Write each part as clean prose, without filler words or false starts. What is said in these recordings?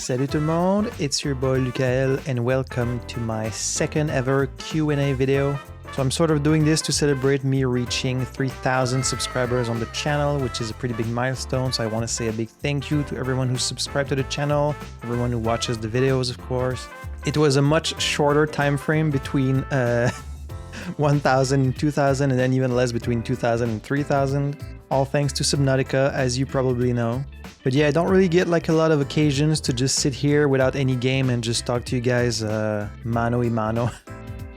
Salut tout le monde, it's your boy Lukael and welcome to my second ever Q&A video. So I'm sort of doing this to celebrate me reaching 3,000 subscribers on the channel, which is a pretty big milestone. So I want to say a big thank you to everyone who's subscribed to the channel, everyone who watches the videos, of course. It was a much shorter time frame between 1,000 and 2,000 and then even less between 2,000 and 3,000. All thanks to Subnautica, as you probably know. But yeah, I don't really get like a lot of occasions to just sit here without any game and just talk to you guys mano y mano.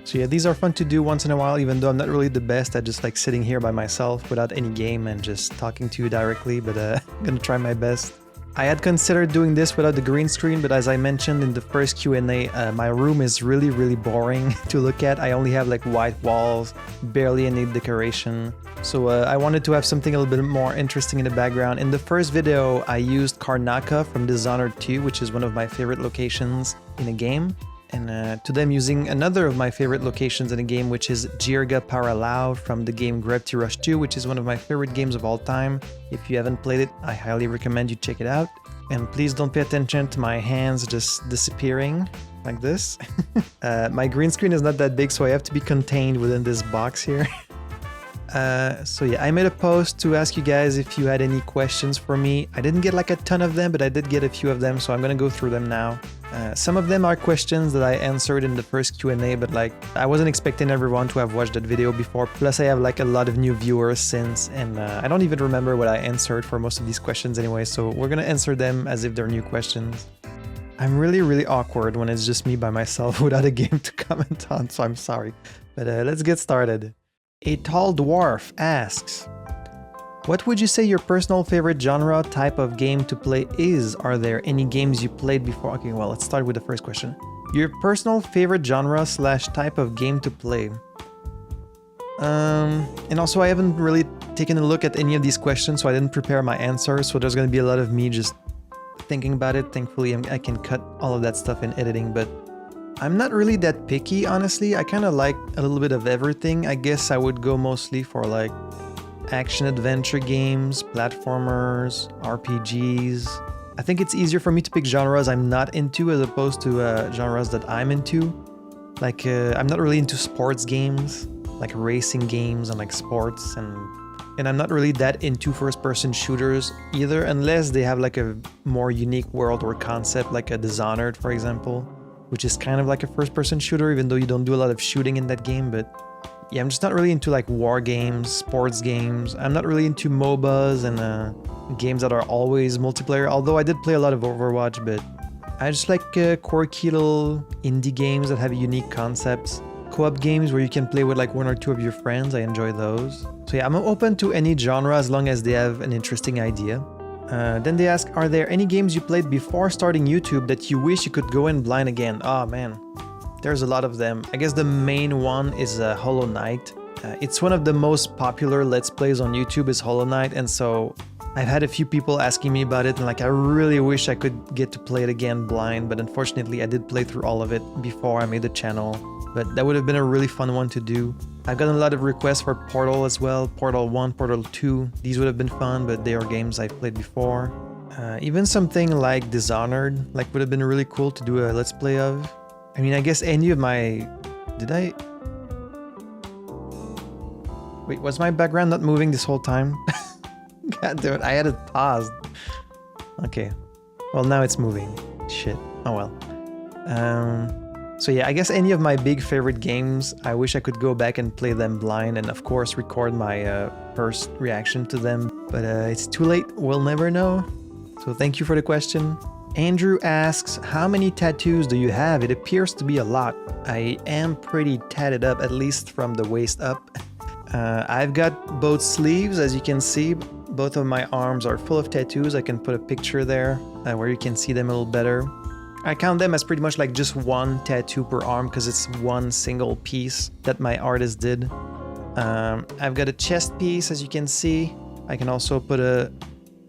So yeah, these are fun to do once in a while, even though I'm not really the best at just like sitting here by myself without any game and just talking to you directly, but I'm gonna try my best. I had considered doing this without the green screen, but as I mentioned in the first Q&A, my room is really boring to look at. I only have like white walls, barely any decoration. So I wanted to have something a little bit more interesting in the background. In the first video, I used Karnaca from Dishonored 2, which is one of my favorite locations in a game. And today I'm using another of my favorite locations in a game, which is Jirga Para Lhao from the game Gravity Rush 2, which is one of my favorite games of all time. If you haven't played it, I highly recommend you check it out. And please don't pay attention to my hands just disappearing like this. My green screen is not that big, so I have to be contained within this box here. So yeah, I made a post to ask you guys if you had any questions for me. I didn't get like a ton of them, but I did get a few of them, so I'm gonna go through them now. Some of them are questions that I answered in the first Q&A, but like I wasn't expecting everyone to have watched that video before. Plus I have like a lot of new viewers since, and I don't even remember what I answered for most of these questions anyway, so we're gonna answer them as if they're new questions. I'm really awkward when it's just me by myself without a game to comment on, so I'm sorry. But let's get started. A Tall Dwarf asks, what would you say your personal favorite genre type of game to play is? Are there any games you played before? Okay, well, let's start with the first question. Your personal favorite genre / type of game to play. And also I haven't really taken a look at any of these questions, so I didn't prepare my answers, so there's going to be a lot of me just thinking about it. Thankfully, I can cut all of that stuff in editing, but I'm not really that picky, honestly. I kind of like a little bit of everything. I guess I would go mostly for like action-adventure games, platformers, RPGs. I think it's easier for me to pick genres I'm not into as opposed to genres that I'm into. Like, I'm not really into sports games, like racing games and like sports, and I'm not really that into first-person shooters either, unless they have like a more unique world or concept, like a Dishonored, for example, which is kind of like a first-person shooter, even though you don't do a lot of shooting in that game. But yeah, I'm just not really into like war games, sports games. I'm not really into MOBAs and games that are always multiplayer, although I did play a lot of Overwatch, but I just like quirky little indie games that have unique concepts. Co-op games where you can play with like one or two of your friends, I enjoy those. So yeah, I'm open to any genre as long as they have an interesting idea. Then they ask, are there any games you played before starting YouTube that you wish you could go in blind again? Oh man, there's a lot of them. I guess the main one is Hollow Knight. It's one of the most popular Let's Plays on YouTube is Hollow Knight, and so I've had a few people asking me about it, and like I really wish I could get to play it again blind, but unfortunately I did play through all of it before I made the channel. But that would have been a really fun one to do. I've gotten a lot of requests for Portal as well, Portal 1, Portal 2. These would have been fun, but they are games I've played before. Even something like Dishonored, like would have been really cool to do a Let's Play of. I mean, I guess any of my... Did I... Wait, was my background not moving this whole time? God damn it, I had it paused. Okay. Well, now it's moving. Shit. Oh well. So yeah, I guess any of my big favorite games, I wish I could go back and play them blind and of course record my first reaction to them. But it's too late, we'll never know. So thank you for the question. Andrew asks, how many tattoos do you have? It appears to be a lot. I am pretty tatted up, at least from the waist up. I've got both sleeves, as you can see. Both of my arms are full of tattoos. I can put a picture there where you can see them a little better. I count them as pretty much like just one tattoo per arm because it's one single piece that my artist did. I've got a chest piece, as you can see. I can also put a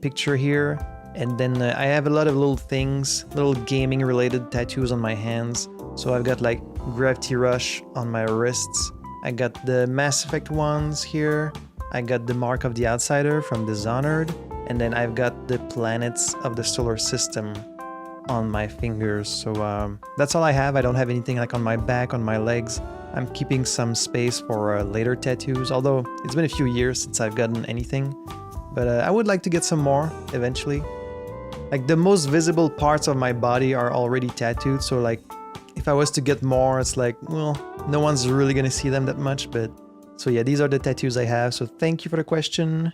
picture here. And then I have a lot of little things, little gaming related tattoos on my hands. So I've got like Gravity Rush on my wrists. I got the Mass Effect ones here. I got the Mark of the Outsider from Dishonored. And then I've got the planets of the solar system. on my fingers. So that's all I have. I don't have anything like on my back, on my legs. I'm keeping some space for later tattoos, although it's been a few years since I've gotten anything. But I would like to get some more eventually. Like the most visible parts of my body are already tattooed, so like if I was to get more, it's like, well, no one's really gonna see them that much. But so yeah, these are the tattoos I have. So thank you for the question.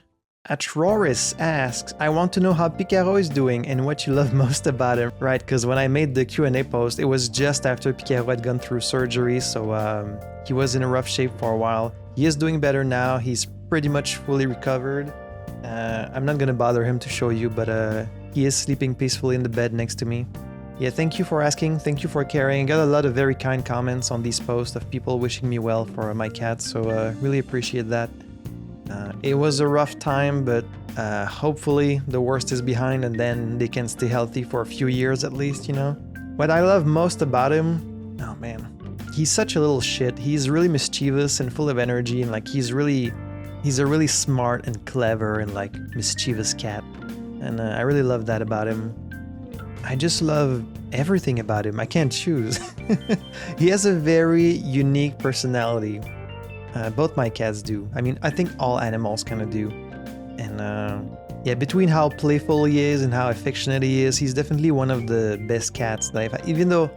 Atroris asks, I want to know how Picaro is doing and what you love most about him. Right, because when I made the Q&A post, it was just after Picaro had gone through surgery, so he was in a rough shape for a while. He is doing better now. He's pretty much fully recovered. I'm not gonna bother him to show you, but he is sleeping peacefully in the bed next to me. Yeah, thank you for asking. Thank you for caring. I got a lot of very kind comments on these posts of people wishing me well for my cat, so really appreciate that. It was a rough time, but hopefully the worst is behind and then they can stay healthy for a few years at least, you know? What I love most about him, oh man, he's such a little shit. He's really mischievous and full of energy, and like he's a really smart and clever and like mischievous cat. And I really love that about him. I just love everything about him. I can't choose. He has a very unique personality. Both my cats do. I mean, I think all animals kind of do. And yeah, between how playful he is and how affectionate he is, he's definitely one of the best cats that I've had. Even though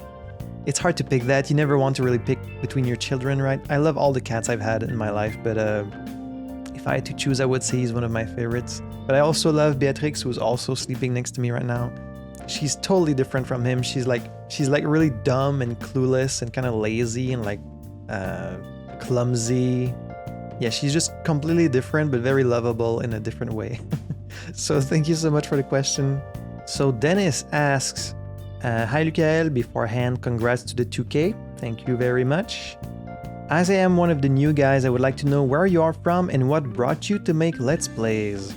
it's hard to pick that, you never want to really pick between your children, right? I love all the cats I've had in my life, but if I had to choose, I would say he's one of my favorites. But I also love Beatrix, who's also sleeping next to me right now. She's totally different from him. She's like really dumb and clueless and kind of lazy and like clumsy. Yeah, she's just completely different, but very lovable in a different way. So thank you so much for the question. So Dennis asks, hi Lukael, beforehand, congrats to the 2K. Thank you very much. As I am one of the new guys, I would like to know where you are from and what brought you to make Let's Plays.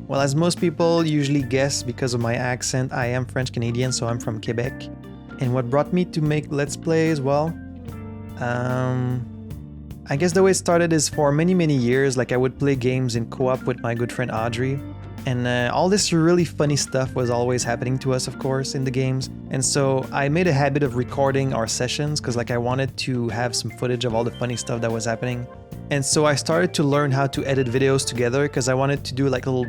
Well, as most people usually guess because of my accent, I am French-Canadian, so I'm from Quebec. And what brought me to make Let's Plays, well, I guess the way it started is for many years, like I would play games in co-op with my good friend Audrey. And all this really funny stuff was always happening to us, of course, in the games. And so I made a habit of recording our sessions because like I wanted to have some footage of all the funny stuff that was happening. And so I started to learn how to edit videos together because I wanted to do like a little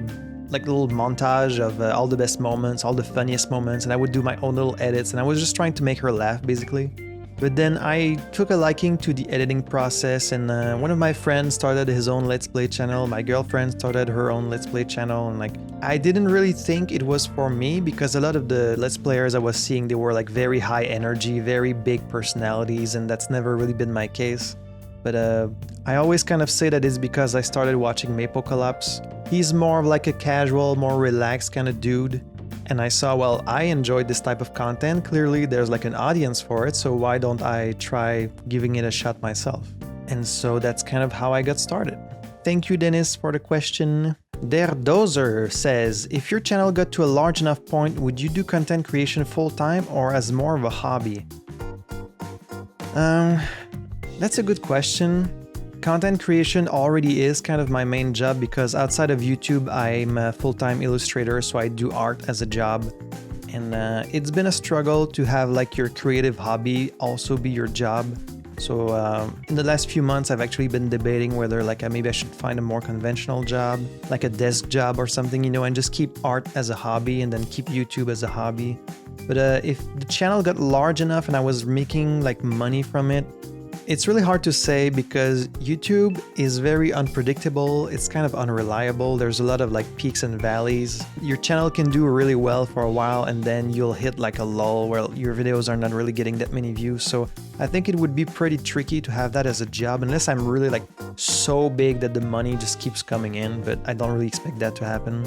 montage of all the best moments, all the funniest moments, and I would do my own little edits, and I was just trying to make her laugh basically. But then I took a liking to the editing process, and one of my friends started his own Let's Play channel, my girlfriend started her own Let's Play channel, and like I didn't really think it was for me because a lot of the Let's Players I was seeing, they were like very high energy, very big personalities, and that's never really been my case. But I always kind of say that it's because I started watching Maple Collapse. He's more of like a casual, more relaxed kind of dude. And I saw, well, I enjoyed this type of content. Clearly, there's like an audience for it, so why don't I try giving it a shot myself? And so that's kind of how I got started. Thank you, Dennis, for the question. Der Dozer says, if your channel got to a large enough point, would you do content creation full-time or as more of a hobby? That's a good question. Content creation already is kind of my main job because outside of YouTube, I'm a full-time illustrator, so I do art as a job. And it's been a struggle to have like your creative hobby also be your job. So in the last few months, I've actually been debating whether like maybe I should find a more conventional job, like a desk job or something, you know, and just keep art as a hobby and then keep YouTube as a hobby. But if the channel got large enough and I was making like money from it, it's really hard to say because YouTube is very unpredictable. It's kind of unreliable. There's a lot of like peaks and valleys. Your channel can do really well for a while and then you'll hit like a lull where your videos are not really getting that many views. So I think it would be pretty tricky to have that as a job unless I'm really like so big that the money just keeps coming in, but I don't really expect that to happen.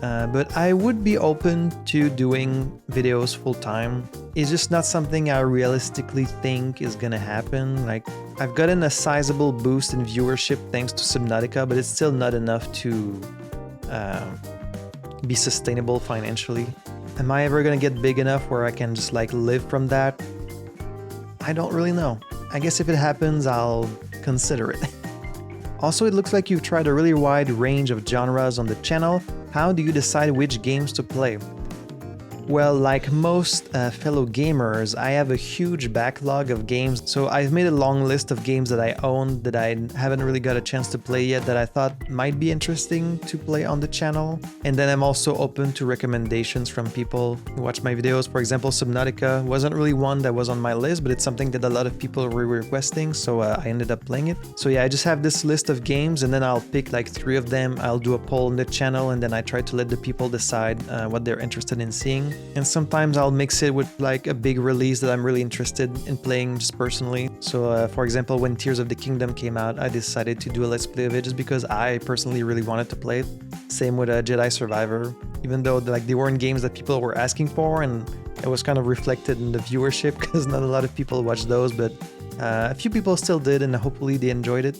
But I would be open to doing videos full-time. It's just not something I realistically think is gonna happen. Like, I've gotten a sizable boost in viewership thanks to Subnautica, but it's still not enough to be sustainable financially. Am I ever gonna get big enough where I can just like live from that? I don't really know. I guess if it happens, I'll consider it. Also, it looks like you've tried a really wide range of genres on the channel. How do you decide which games to play? Well, like most fellow gamers, I have a huge backlog of games, so I've made a long list of games that I own that I haven't really got a chance to play yet that I thought might be interesting to play on the channel. And then I'm also open to recommendations from people who watch my videos. For example, Subnautica wasn't really one that was on my list, but it's something that a lot of people were requesting, so I ended up playing it. So yeah, I just have this list of games and then I'll pick like 3 of them, I'll do a poll in the channel, and then I try to let the people decide what they're interested in seeing. And sometimes I'll mix it with like a big release that I'm really interested in playing just personally. So for example, when Tears of the Kingdom came out, I decided to do a let's play of it just because I personally really wanted to play it. Same with Jedi Survivor, even though like they weren't games that people were asking for, and it was kind of reflected in the viewership because not a lot of people watched those, but a few people still did, and hopefully they enjoyed it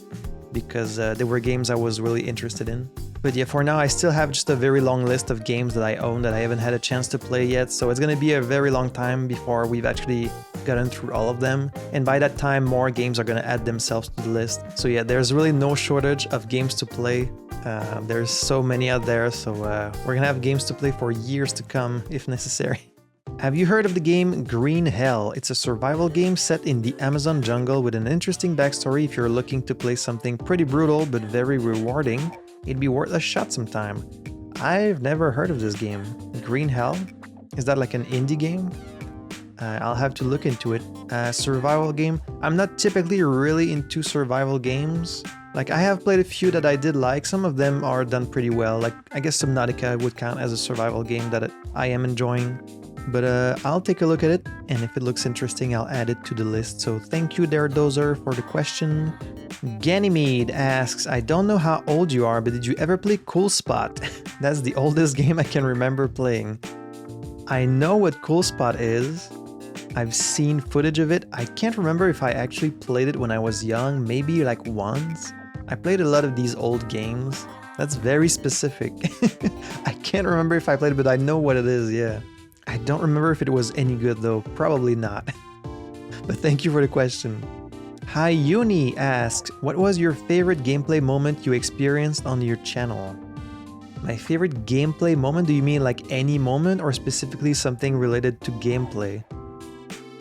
because they were games I was really interested in. But yeah, for now I still have just a very long list of games that I own that I haven't had a chance to play yet, so it's gonna be a very long time before we've actually gotten through all of them, and by that time more games are gonna add themselves to the list. So yeah, there's really no shortage of games to play. There's so many out there, so we're gonna have games to play for years to come if necessary. Have you heard of the game Green Hell? It's a survival game set in the Amazon jungle with an interesting backstory. If you're looking to play something pretty brutal but very rewarding, it'd be worth a shot sometime. I've never heard of this game. Green Hell? Is that like an indie game? I'll have to look into it. Survival game? I'm not typically really into survival games. Like, I have played a few that I did like. Some of them are done pretty well. Like, I guess Subnautica would count as a survival game that I am enjoying. But I'll take a look at it, and if it looks interesting, I'll add it to the list. So thank you there, Dozer, for the question. Ganymede asks, I don't know how old you are, but did you ever play Cool Spot? That's the oldest game I can remember playing. I know what Cool Spot is. I've seen footage of it. I can't remember if I actually played it when I was young, maybe like once. I played a lot of these old games. That's very specific. I can't remember if I played it, but I know what it is, yeah. I don't remember if it was any good though, probably not. But thank you for the question. Hi Uni asks, what was your favorite gameplay moment you experienced on your channel? My favorite gameplay moment? Do you mean like any moment or specifically something related to gameplay?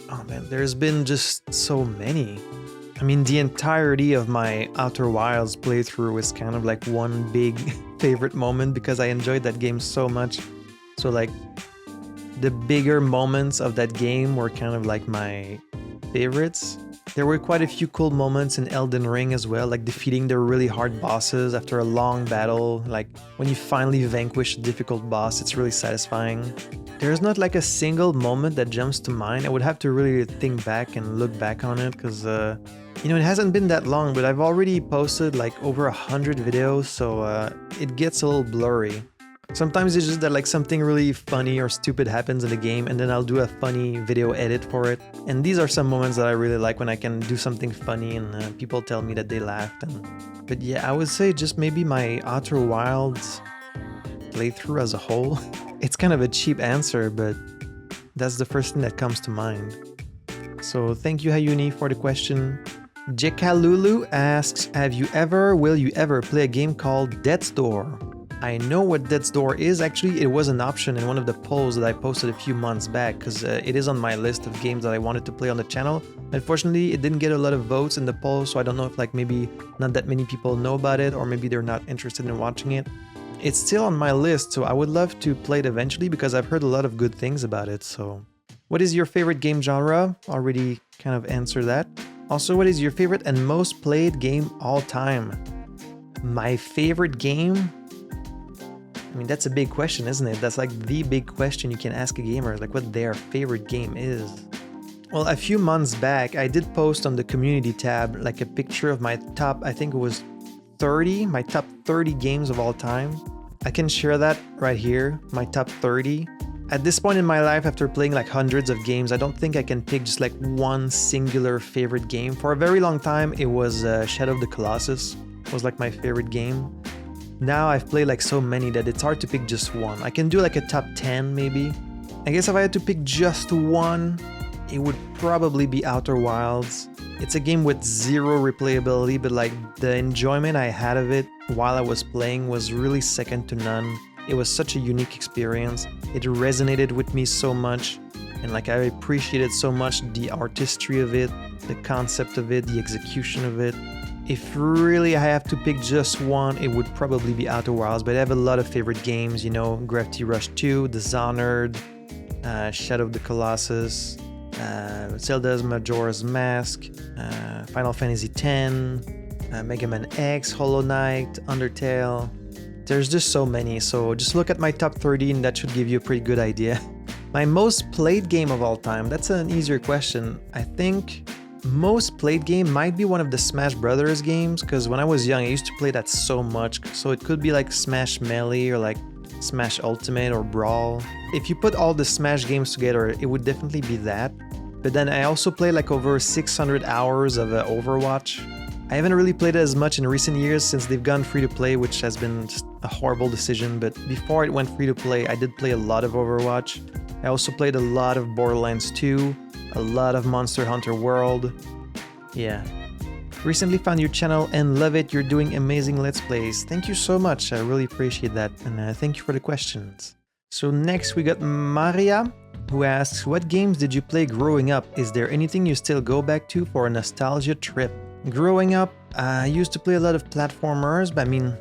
Oh man, there's been just so many. I mean, the entirety of my Outer Wilds playthrough is kind of like one big favorite moment because I enjoyed that game so much. So like, the bigger moments of that game were kind of like my favorites. There were quite a few cool moments in Elden Ring as well, like defeating the really hard bosses after a long battle. Like when you finally vanquish a difficult boss, it's really satisfying. There's not like a single moment that jumps to mind. I would have to really think back and look back on it because, you know, it hasn't been that long, but I've already posted like over 100 videos, so it gets a little blurry. Sometimes it's just that like something really funny or stupid happens in the game and then I'll do a funny video edit for it. And these are some moments that I really like when I can do something funny and people tell me that they laughed. But yeah, I would say just maybe my Outer Wilds playthrough as a whole. It's kind of a cheap answer, but that's the first thing that comes to mind. So thank you Hayuni for the question. Jekalulu asks, will you ever play a game called Death's Door? I know what Death's Door is. Actually, it was an option in one of the polls that I posted a few months back because it is on my list of games that I wanted to play on the channel. Unfortunately, it didn't get a lot of votes in the poll, so I don't know if like maybe not that many people know about it or maybe they're not interested in watching it. It's still on my list, so I would love to play it eventually because I've heard a lot of good things about it. So, what is your favorite game genre? Already kind of answered that. Also, what is your favorite and most played game all time? My favorite game? I mean, that's a big question, isn't it? That's like the big question you can ask a gamer, like what their favorite game is. Well, a few months back, I did post on the community tab like a picture of my top, I think it was 30, my top 30 games of all time. I can share that right here, my top 30. At this point in my life, after playing like hundreds of games, I don't think I can pick just like one singular favorite game. For a very long time, it was Shadow of the Colossus. It was like my favorite game. Now I've played like so many that it's hard to pick just one. I can do like a top 10 maybe. I guess if I had to pick just one, it would probably be Outer Wilds. It's a game with zero replayability, but like the enjoyment I had of it while I was playing was really second to none. It was such a unique experience. it resonated with me so much, and like I appreciated so much the artistry of it, the concept of it, the execution of it. If really I have to pick just one, it would probably be Outer Wilds, but I have a lot of favorite games, you know, Gravity Rush 2, Dishonored, Shadow of the Colossus, Zelda's Majora's Mask, Final Fantasy X, Mega Man X, Hollow Knight, Undertale. There's just so many, so just look at my top 30 and that should give you a pretty good idea. My most played game of all time, that's an easier question. I think most played game might be one of the Smash Brothers games, because when I was young I used to play that so much, so it could be like Smash Melee or like Smash Ultimate or Brawl. If you put all the Smash games together, it would definitely be that. But then I also played like over 600 hours of Overwatch. I haven't really played it as much in recent years since they've gone free to play, which has been just a horrible decision, but before it went free to play, I did play a lot of Overwatch. I also played a lot of Borderlands 2, a lot of Monster Hunter World. Yeah. Recently found your channel and love it. You're doing amazing Let's Plays. Thank you so much. I really appreciate that, and thank you for the questions. So next we got Maria, who asks, what games did you play growing up? Is there anything you still go back to for a nostalgia trip? Growing up, I used to play a lot of platformers, but I mean,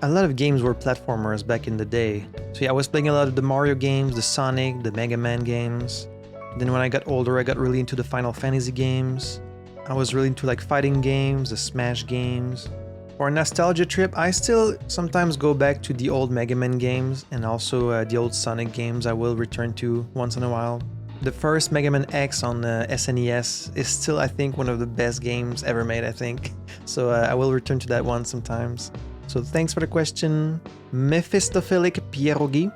a lot of games were platformers back in the day. So yeah, I was playing a lot of the Mario games, the Sonic, the Mega Man games. Then when I got older, I got really into the Final Fantasy games. I was really into like fighting games, the Smash games. For a nostalgia trip, I still sometimes go back to the old Mega Man games and also the old Sonic games I will return to once in a while. The first Mega Man X on the SNES is still, I think, one of the best games ever made, I think. So I will return to that one sometimes. So thanks for the question. Mephistophilic Pierogi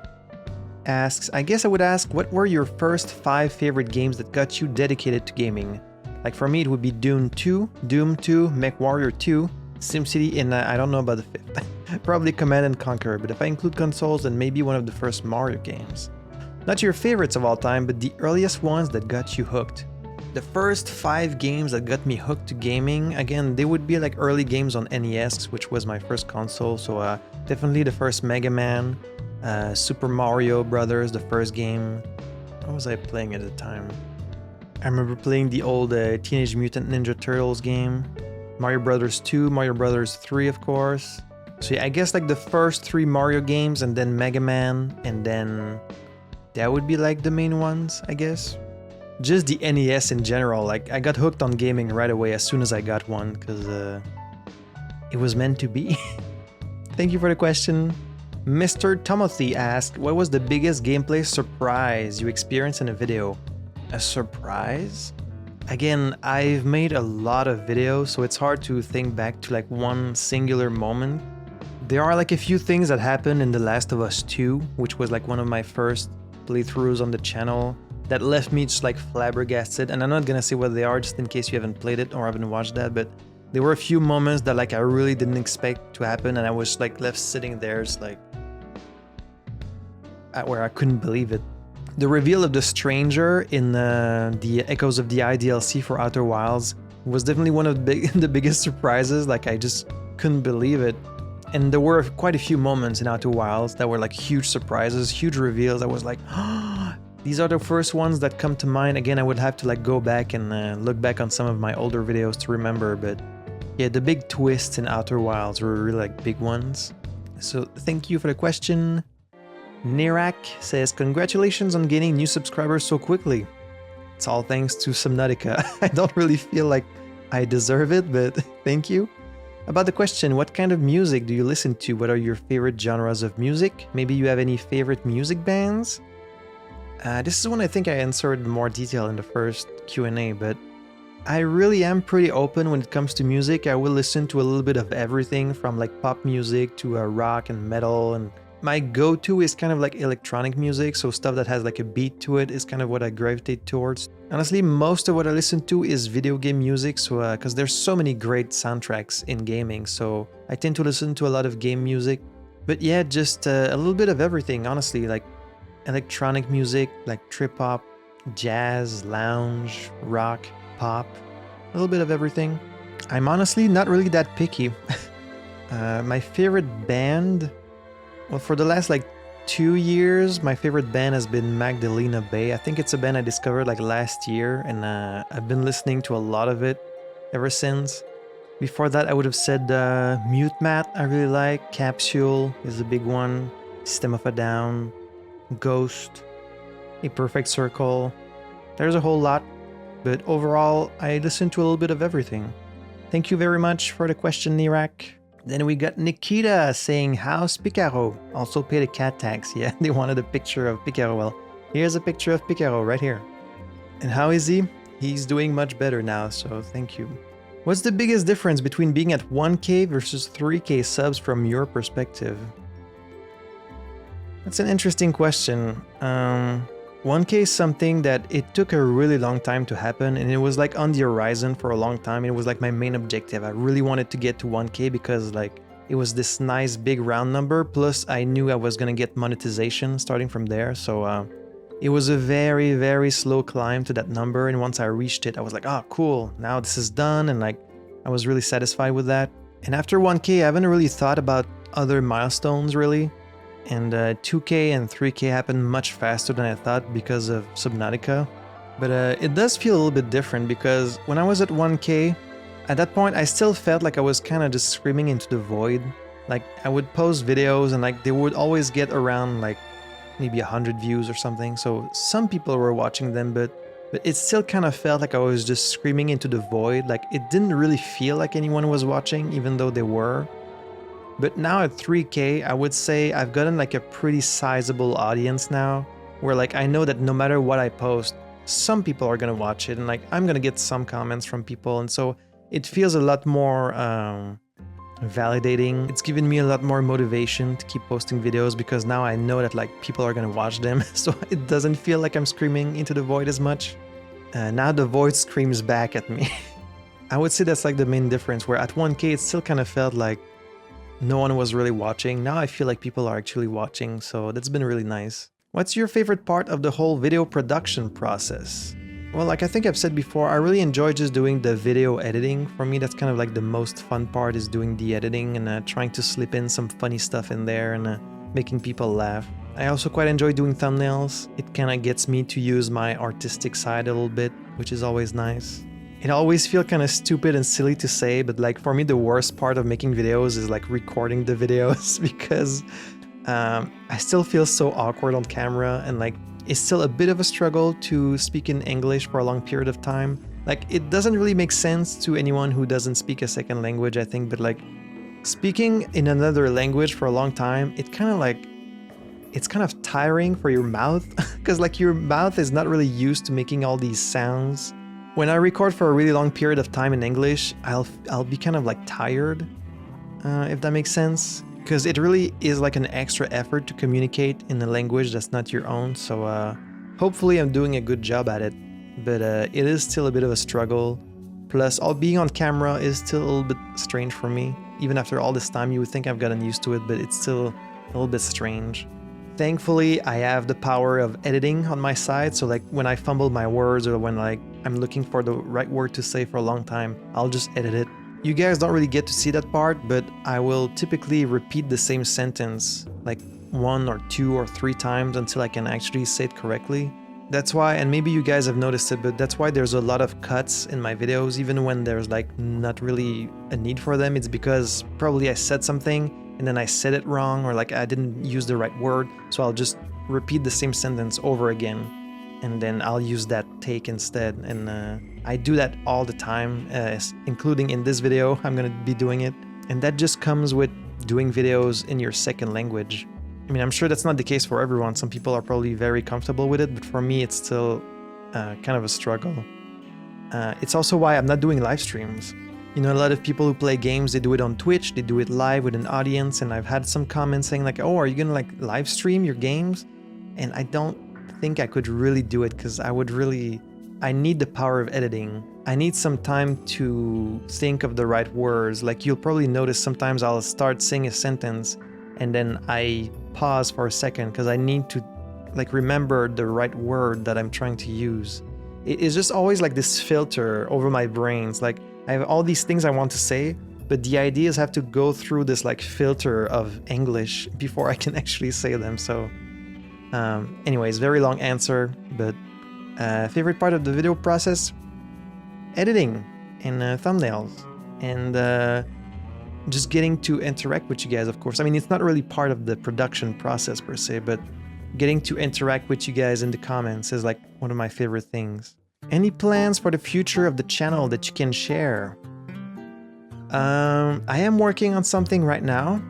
asks, I guess I would ask, what were your first 5 favorite games that got you dedicated to gaming? Like for me, it would be Doom 2, MechWarrior 2, SimCity, and I don't know about the 5th. Probably Command & Conquer, but if I include consoles, then maybe one of the first Mario games. Not your favorites of all time, but the earliest ones that got you hooked. The first 5 games that got me hooked to gaming, again, they would be like early games on NES, which was my first console, so definitely the first Mega Man, Super Mario Brothers, the first game. What was I playing at the time? I remember playing the old Teenage Mutant Ninja Turtles game, Mario Brothers 2, Mario Brothers 3, of course. So yeah, I guess like the first 3 Mario games, and then Mega Man, and then that would be like the main ones, I guess. Just the NES in general, like I got hooked on gaming right away as soon as I got one, because it was meant to be. Thank you for the question. Mr. Timothy asked, what was the biggest gameplay surprise you experienced in a video? A surprise? Again, I've made a lot of videos, so it's hard to think back to like one singular moment. There are like a few things that happened in The Last of Us 2, which was like one of my first playthroughs on the channel, that left me just like flabbergasted, and I'm not gonna say what they are just in case you haven't played it or haven't watched that, but there were a few moments that like I really didn't expect to happen, and I was like left sitting there just like where I couldn't believe it. The reveal of the stranger in the Echoes of the Eye DLC for Outer Wilds was definitely one of the biggest surprises. Like I just couldn't believe it. And there were quite a few moments in Outer Wilds that were like huge surprises, huge reveals. I was like, oh, these are the first ones that come to mind. Again, I would have to like go back and look back on some of my older videos to remember. But yeah, the big twists in Outer Wilds were really like big ones. So thank you for the question. Nirak says, congratulations on gaining new subscribers so quickly. It's all thanks to Subnautica. I don't really feel like I deserve it, but thank you. About the question, what kind of music do you listen to? What are your favorite genres of music? Maybe you have any favorite music bands? This is one I think I answered in more detail in the first Q&A, but I really am pretty open when it comes to music. I will listen to a little bit of everything from like pop music to rock and metal, and my go-to is kind of like electronic music, so stuff that has like a beat to it is kind of what I gravitate towards. Honestly, most of what I listen to is video game music, so because there's so many great soundtracks in gaming, so I tend to listen to a lot of game music. But yeah, just a little bit of everything, honestly, like electronic music, like trip-hop, jazz, lounge, rock, pop, a little bit of everything. I'm honestly not really that picky. My favorite band, well, for the last like 2 years, my favorite band has been Magdalena Bay. I think it's a band I discovered like last year, and I've been listening to a lot of it ever since. Before that, I would have said Mute Mat I really like, Capsule is a big one, System of a Down, Ghost, A Perfect Circle. There's a whole lot, but overall, I listen to a little bit of everything. Thank you very much for the question, Nirak. Then we got Nikita saying, how's Picaro? Also paid a cat tax. Yeah, they wanted a picture of Picaro. Well, here's a picture of Picaro right here. And how is he? He's doing much better now, so thank you. What's the biggest difference between being at 1K versus 3K subs from your perspective? That's an interesting question. 1K is something that it took a really long time to happen, and it was like on the horizon for a long time. It was like my main objective. I really wanted to get to 1K because like it was this nice big round number, plus I knew I was gonna get monetization starting from there. So it was a very, very slow climb to that number, and once I reached it, I was like, oh cool, now this is done, and like I was really satisfied with that. And after 1K, I haven't really thought about other milestones really. And 2K and 3K happened much faster than I thought because of Subnautica. But it does feel a little bit different because when I was at 1K, at that point I still felt like I was kind of just screaming into the void. Like I would post videos and like they would always get around like maybe 100 views or something. So some people were watching them, but it still kind of felt like I was just screaming into the void. Like it didn't really feel like anyone was watching, even though they were. But now at 3K, I would say I've gotten like a pretty sizable audience now, where like I know that no matter what I post, some people are gonna watch it, and like I'm gonna get some comments from people, and so it feels a lot more validating. It's given me a lot more motivation to keep posting videos because now I know that like people are gonna watch them, so it doesn't feel like I'm screaming into the void as much. Now the void screams back at me. I would say that's like the main difference, where at 1K it still kind of felt like no one was really watching. Now I feel like people are actually watching, so that's been really nice. What's your favorite part of the whole video production process? Well, like I think I've said before, I really enjoy just doing the video editing. For me, that's kind of like the most fun part, is doing the editing and trying to slip in some funny stuff in there and making people laugh. I also quite enjoy doing thumbnails. It kind of gets me to use my artistic side a little bit, which is always nice. It always feels kind of stupid and silly to say, but like for me the worst part of making videos is like recording the videos because I still feel so awkward on camera, and like it's still a bit of a struggle to speak in English for a long period of time. Like it doesn't really make sense to anyone who doesn't speak a second language, I think, but like speaking in another language for a long time, it's kind of tiring for your mouth because like your mouth is not really used to making all these sounds. When I record for a really long period of time in English, I'll be kind of like tired, if that makes sense. Because it really is like an extra effort to communicate in a language that's not your own. So hopefully I'm doing a good job at it. But it is still a bit of a struggle. Plus, all being on camera is still a little bit strange for me. Even after all this time, you would think I've gotten used to it, but it's still a little bit strange. Thankfully, I have the power of editing on my side, so like when I fumble my words or when like I'm looking for the right word to say for a long time, I'll just edit it. You guys don't really get to see that part, but I will typically repeat the same sentence like 1 or 2 or 3 times until I can actually say it correctly. That's why, and maybe you guys have noticed it, but that's why there's a lot of cuts in my videos, even when there's like not really a need for them. It's because probably I said something and then I said it wrong, or like I didn't use the right word, so I'll just repeat the same sentence over again, and then I'll use that take instead. And I do that all the time, including in this video. I'm gonna be doing it, and that just comes with doing videos in your second language. I mean, I'm sure that's not the case for everyone. Some people are probably very comfortable with it, but for me it's still kind of a struggle. It's also why I'm not doing live streams. You know, a lot of people who play games, they do it on Twitch, they do it live with an audience, and I've had some comments saying like, oh, are you gonna like live stream your games? And I don't think I could really do it because I need the power of editing. I need some time to think of the right words. Like you'll probably notice sometimes I'll start saying a sentence and then I pause for a second because I need to like remember the right word that I'm trying to use. It is just always like this filter over my brains. Like I have all these things I want to say, but the ideas have to go through this like filter of English before I can actually say them. So anyways, very long answer, but favorite part of the video process? Editing and thumbnails and just getting to interact with you guys, of course. I mean, it's not really part of the production process per se, but getting to interact with you guys in the comments is like one of my favorite things. Any plans for the future of the channel that you can share? I am working on something right now.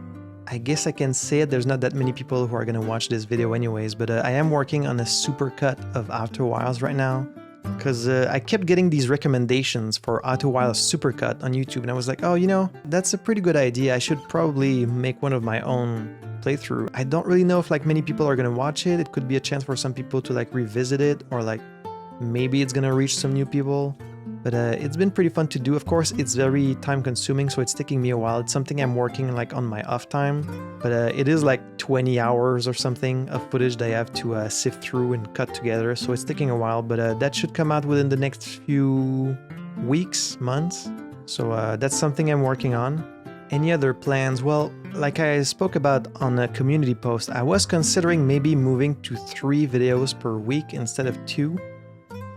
I guess I can say it, there's not that many people who are gonna watch this video anyways, but I am working on a supercut of Outer Wilds right now. Because I kept getting these recommendations for Outer Wilds supercut on YouTube, and I was like, oh, you know, that's a pretty good idea. I should probably make one of my own playthrough. I don't really know if like many people are gonna watch it. It could be a chance for some people to like revisit it, or like maybe it's gonna reach some new people. But it's been pretty fun to do. Of course, it's very time consuming, so it's taking me a while. It's something I'm working like on my off time, but it is like 20 hours or something of footage that I have to sift through and cut together. So it's taking a while, but that should come out within the next few weeks, months. So that's something I'm working on. Any other plans? Well, like I spoke about on a community post, I was considering maybe moving to 3 videos per week instead of 2.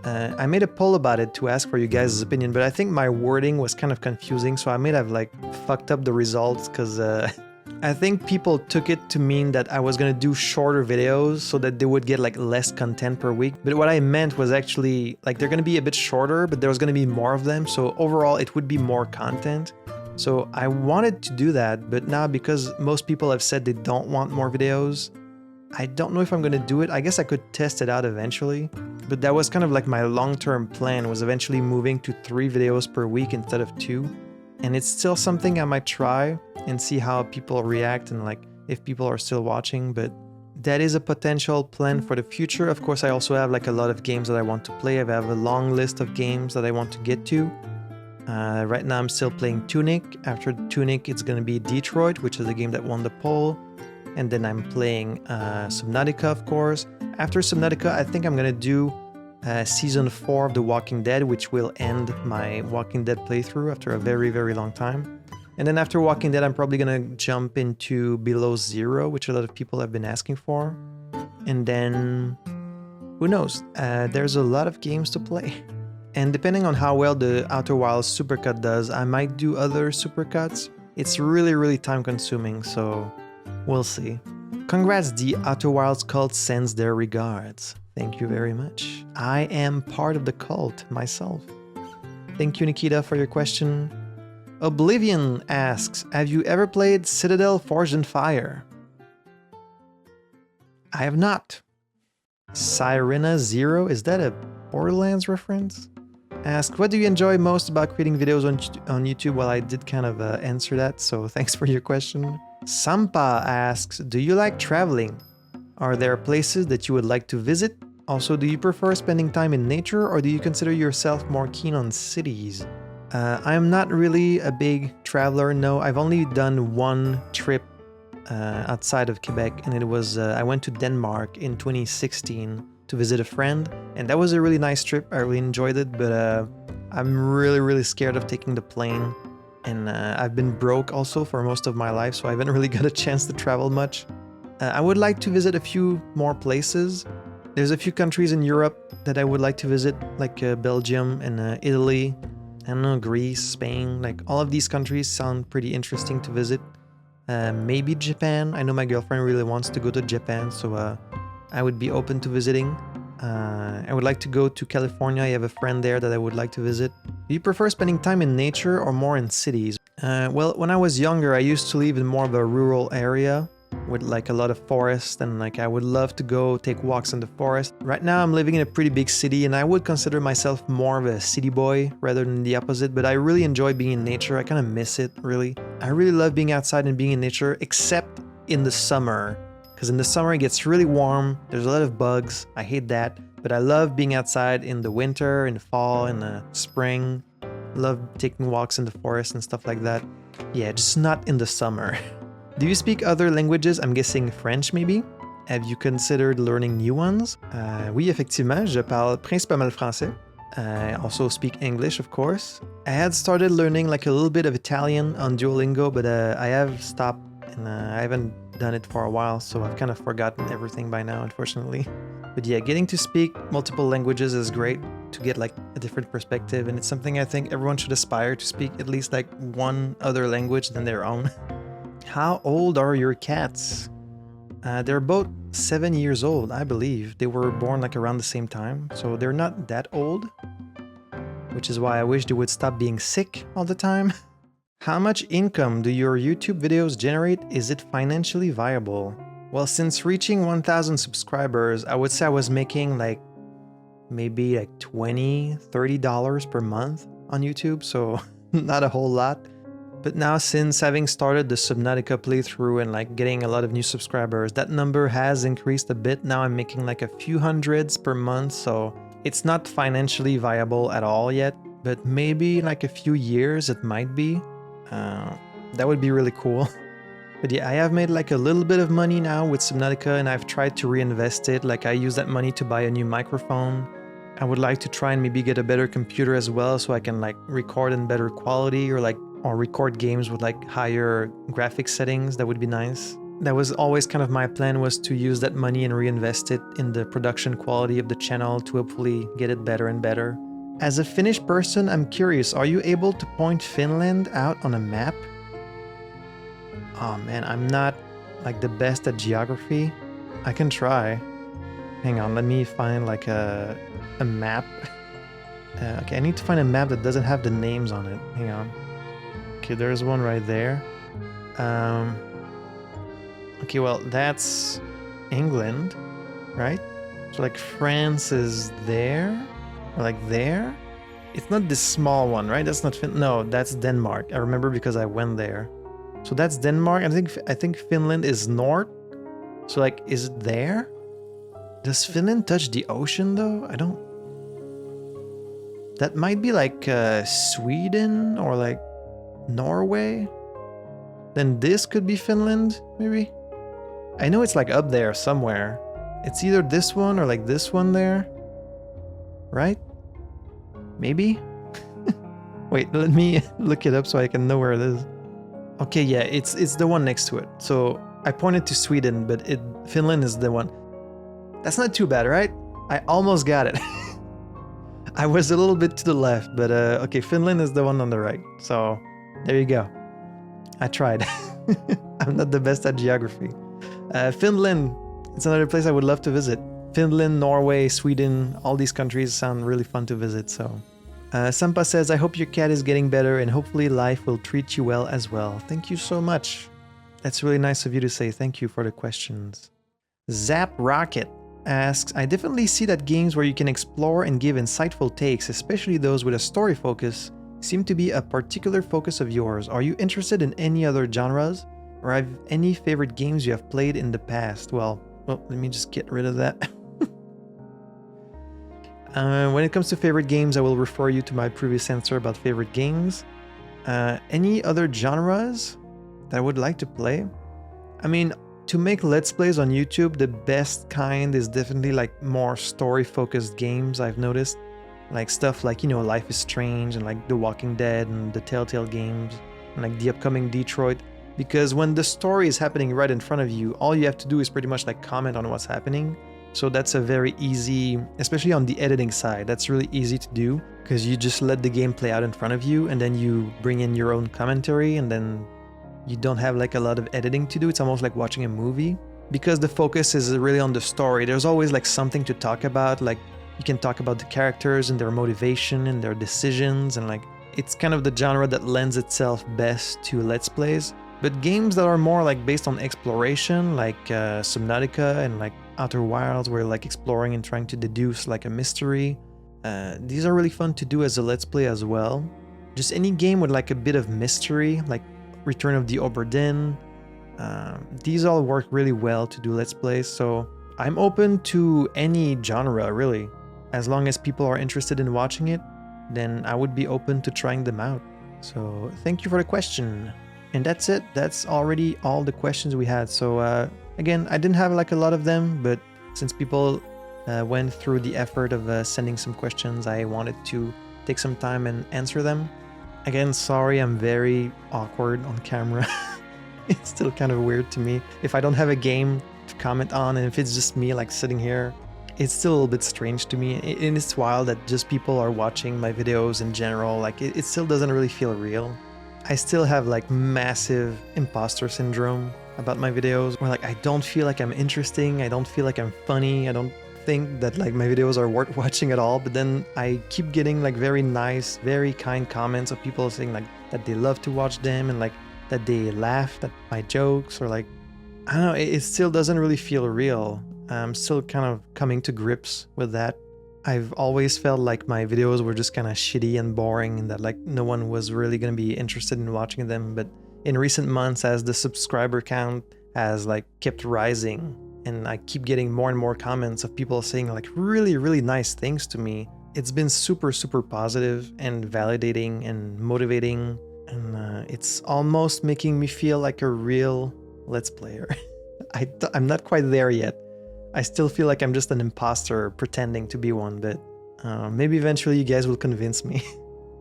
I made a poll about it to ask for you guys' opinion, but I think my wording was kind of confusing, so I may have like fucked up the results, because I think people took it to mean that I was gonna do shorter videos so that they would get like less content per week. But what I meant was actually like they're gonna be a bit shorter, but there was gonna be more of them, so overall it would be more content. So I wanted to do that, but now because most people have said they don't want more videos, I don't know if I'm gonna do it. I guess I could test it out eventually, but that was kind of like my long-term plan, was eventually moving to 3 videos per week instead of 2. And it's still something I might try and see how people react and like if people are still watching, but that is a potential plan for the future. Of course, I also have like a lot of games that I want to play. I have a long list of games that I want to get to. Right now I'm still playing Tunic. After Tunic, it's gonna be Detroit, which is the game that won the poll. And then I'm playing Subnautica, of course. After Subnautica, I think I'm gonna do Season 4 of The Walking Dead, which will end my Walking Dead playthrough after a very, very long time. And then after Walking Dead, I'm probably gonna jump into Below Zero, which a lot of people have been asking for. And then, who knows? There's a lot of games to play. And depending on how well the Outer Wilds supercut does, I might do other supercuts. It's really, really time consuming, so we'll see. Congrats, the Outer Wilds cult sends their regards. Thank you very much. I am part of the cult myself. Thank you, Nikita, for your question. Oblivion asks, have you ever played Citadel Forged in Fire? I have not. Sirena Zero, is that a Borderlands reference? Ask, what do you enjoy most about creating videos on YouTube? Well, I did kind of answer that, so thanks for your question. Sampa asks, do you like traveling? Are there places that you would like to visit? Also, do you prefer spending time in nature, or do you consider yourself more keen on cities? I'm not really a big traveler, no. I've only done one trip outside of Quebec, and it was I went to Denmark in 2016 to visit a friend, and that was a really nice trip. I really enjoyed it, but I'm really, really scared of taking the plane. And I've been broke also for most of my life, so I haven't really got a chance to travel much. I would like to visit a few more places. There's a few countries in Europe that I would like to visit, like Belgium and Italy, I don't know, Greece, Spain, like all of these countries sound pretty interesting to visit. Maybe Japan. I know my girlfriend really wants to go to Japan, so I would be open to visiting. I would like to go to California. I have a friend there that I would like to visit. Do you prefer spending time in nature or more in cities? Well, when I was younger, I used to live in more of a rural area with like a lot of forest, and like I would love to go take walks in the forest. Right now I'm living in a pretty big city, and I would consider myself more of a city boy rather than the opposite, but I really enjoy being in nature. I kind of miss it, really. I really love being outside and being in nature, except in the summer. Because in the summer it gets really warm, there's a lot of bugs, I hate that. But I love being outside in the winter, in the fall, in the spring. Love taking walks in the forest and stuff like that. Yeah, just not in the summer. Do you speak other languages? I'm guessing French maybe? Have you considered learning new ones? Oui, effectivement, je parle principalement le français. I also speak English, of course. I had started learning like a little bit of Italian on Duolingo, but I have stopped and I haven't done it for a while, so I've kind of forgotten everything by now, unfortunately. But yeah, getting to speak multiple languages is great to get like a different perspective, and it's something I think everyone should aspire to speak at least like one other language than their own. How old are your cats? They're both 7 years old, I believe. They were born like around the same time, so they're not that old. Which is why I wish they would stop being sick all the time. How much income do your YouTube videos generate? Is it financially viable? Well, since reaching 1,000 subscribers, I would say I was making like maybe like $20-$30 per month on YouTube, so not a whole lot. But now, since having started the Subnautica playthrough and like getting a lot of new subscribers, that number has increased a bit. Now I'm making like a few hundreds per month, so it's not financially viable at all yet, but maybe like a few years it might be. That would be really cool. But yeah, I have made like a little bit of money now with Subnautica, and I've tried to reinvest it. Like I use that money to buy a new microphone. I would like to try and maybe get a better computer as well, so I can like record in better quality or record games with like higher graphic settings. That would be nice. That was always kind of my plan, was to use that money and reinvest it in the production quality of the channel to hopefully get it better and better. As a Finnish person, I'm curious, are you able to point Finland out on a map? Oh man, I'm not like the best at geography. I can try. Hang on, let me find like a map. Okay, I need to find a map that doesn't have the names on it. Hang on. Okay, there's one right there. Okay, well, that's England, right? So like France is there, or like there. It's not this small one, right? That's not no, that's Denmark. I remember because I went there. So that's Denmark. I think Finland is north. So like, is it there? Does Finland touch the ocean though? I don't. That might be like Sweden or like Norway. Then this could be Finland, maybe. I know it's like up there somewhere. It's either this one or like this one there, right? Maybe. Wait, let me look it up so I can know where it is. Okay, yeah, it's the one next to it. So I pointed to Sweden, but Finland is the one. That's not too bad, right? I almost got it. I was a little bit to the left, but okay, Finland is the one on the right. So there you go. I tried. I'm not the best at geography. Finland, it's another place I would love to visit. Finland, Norway, Sweden, all these countries sound really fun to visit, so. Sampa says, I hope your cat is getting better and hopefully life will treat you well as well. Thank you so much. That's really nice of you to say. Thank you for the questions. Zap Rocket asks, I definitely see that games where you can explore and give insightful takes, especially those with a story focus, seem to be a particular focus of yours. Are you interested in any other genres? Or have any favorite games you have played in the past? Well, let me just get rid of that. When it comes to favorite games, I will refer you to my previous answer about favorite games. Any other genres that I would like to play? I mean, to make Let's Plays on YouTube, the best kind is definitely like more story-focused games, I've noticed. Like stuff like, you know, Life is Strange and like The Walking Dead and the Telltale games and like the upcoming Detroit. Because when the story is happening right in front of you, all you have to do is pretty much like comment on what's happening. So that's a very easy, especially on the editing side, that's really easy to do because you just let the game play out in front of you and then you bring in your own commentary and then you don't have like a lot of editing to do. It's almost like watching a movie because the focus is really on the story. There's always like something to talk about. Like you can talk about the characters and their motivation and their decisions, and like it's kind of the genre that lends itself best to Let's Plays. But games that are more like based on exploration, like Subnautica and like Outer Wilds, where you're like exploring and trying to deduce like a mystery, these are really fun to do as a Let's Play as well. Just any game with like a bit of mystery, like Return of the Obra Dinn, these all work really well to do Let's Plays. So I'm open to any genre really. As long as people are interested in watching it, then I would be open to trying them out. So thank you for the question. And that's it. That's already all the questions we had. So again, I didn't have like a lot of them, but since people went through the effort of sending some questions. I wanted to take some time and answer them. Again, sorry, I'm very awkward on camera. It's still kind of weird to me. If I don't have a game to comment on, and if it's just me like sitting here, it's still a little bit strange to me. And it's wild that just people are watching my videos in general. Like it still doesn't really feel real. I still have like massive imposter syndrome about my videos, where like I don't feel like I'm interesting, I don't feel like I'm funny, I don't think that like my videos are worth watching at all. But then I keep getting like very nice, very kind comments of people saying like that they love to watch them, and like that they laughed at my jokes, or like, I don't know, it still doesn't really feel real. I'm still kind of coming to grips with that. I've always felt like my videos were just kind of shitty and boring, and that like no one was really going to be interested in watching them. But in recent months, as the subscriber count has like kept rising, and I keep getting more and more comments of people saying like really, really nice things to me, it's been super, super positive and validating and motivating. And it's almost making me feel like a real Let's Player. I'm not quite there yet. I still feel like I'm just an imposter pretending to be one, but maybe eventually you guys will convince me.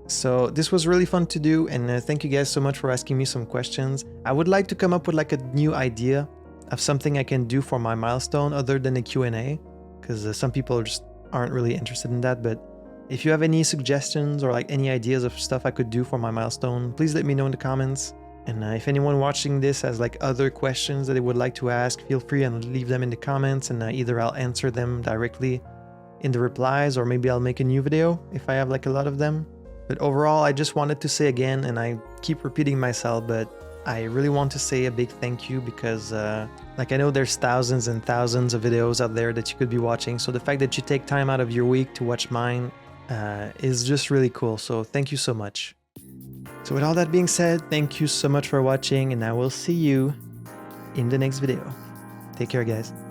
So this was really fun to do, and thank you guys so much for asking me some questions. I would like to come up with like a new idea of something I can do for my milestone other than a Q&A, because some people just aren't really interested in that. But if you have any suggestions or like any ideas of stuff I could do for my milestone, please let me know in the comments. And if anyone watching this has like other questions that they would like to ask, feel free and leave them in the comments, and either I'll answer them directly in the replies, or maybe I'll make a new video if I have like a lot of them. But overall, I just wanted to say again, and I keep repeating myself, but I really want to say a big thank you, because like I know there's thousands and thousands of videos out there that you could be watching. So the fact that you take time out of your week to watch mine is just really cool. So thank you so much. So with all that being said, thank you so much for watching, and I will see you in the next video. Take care, guys.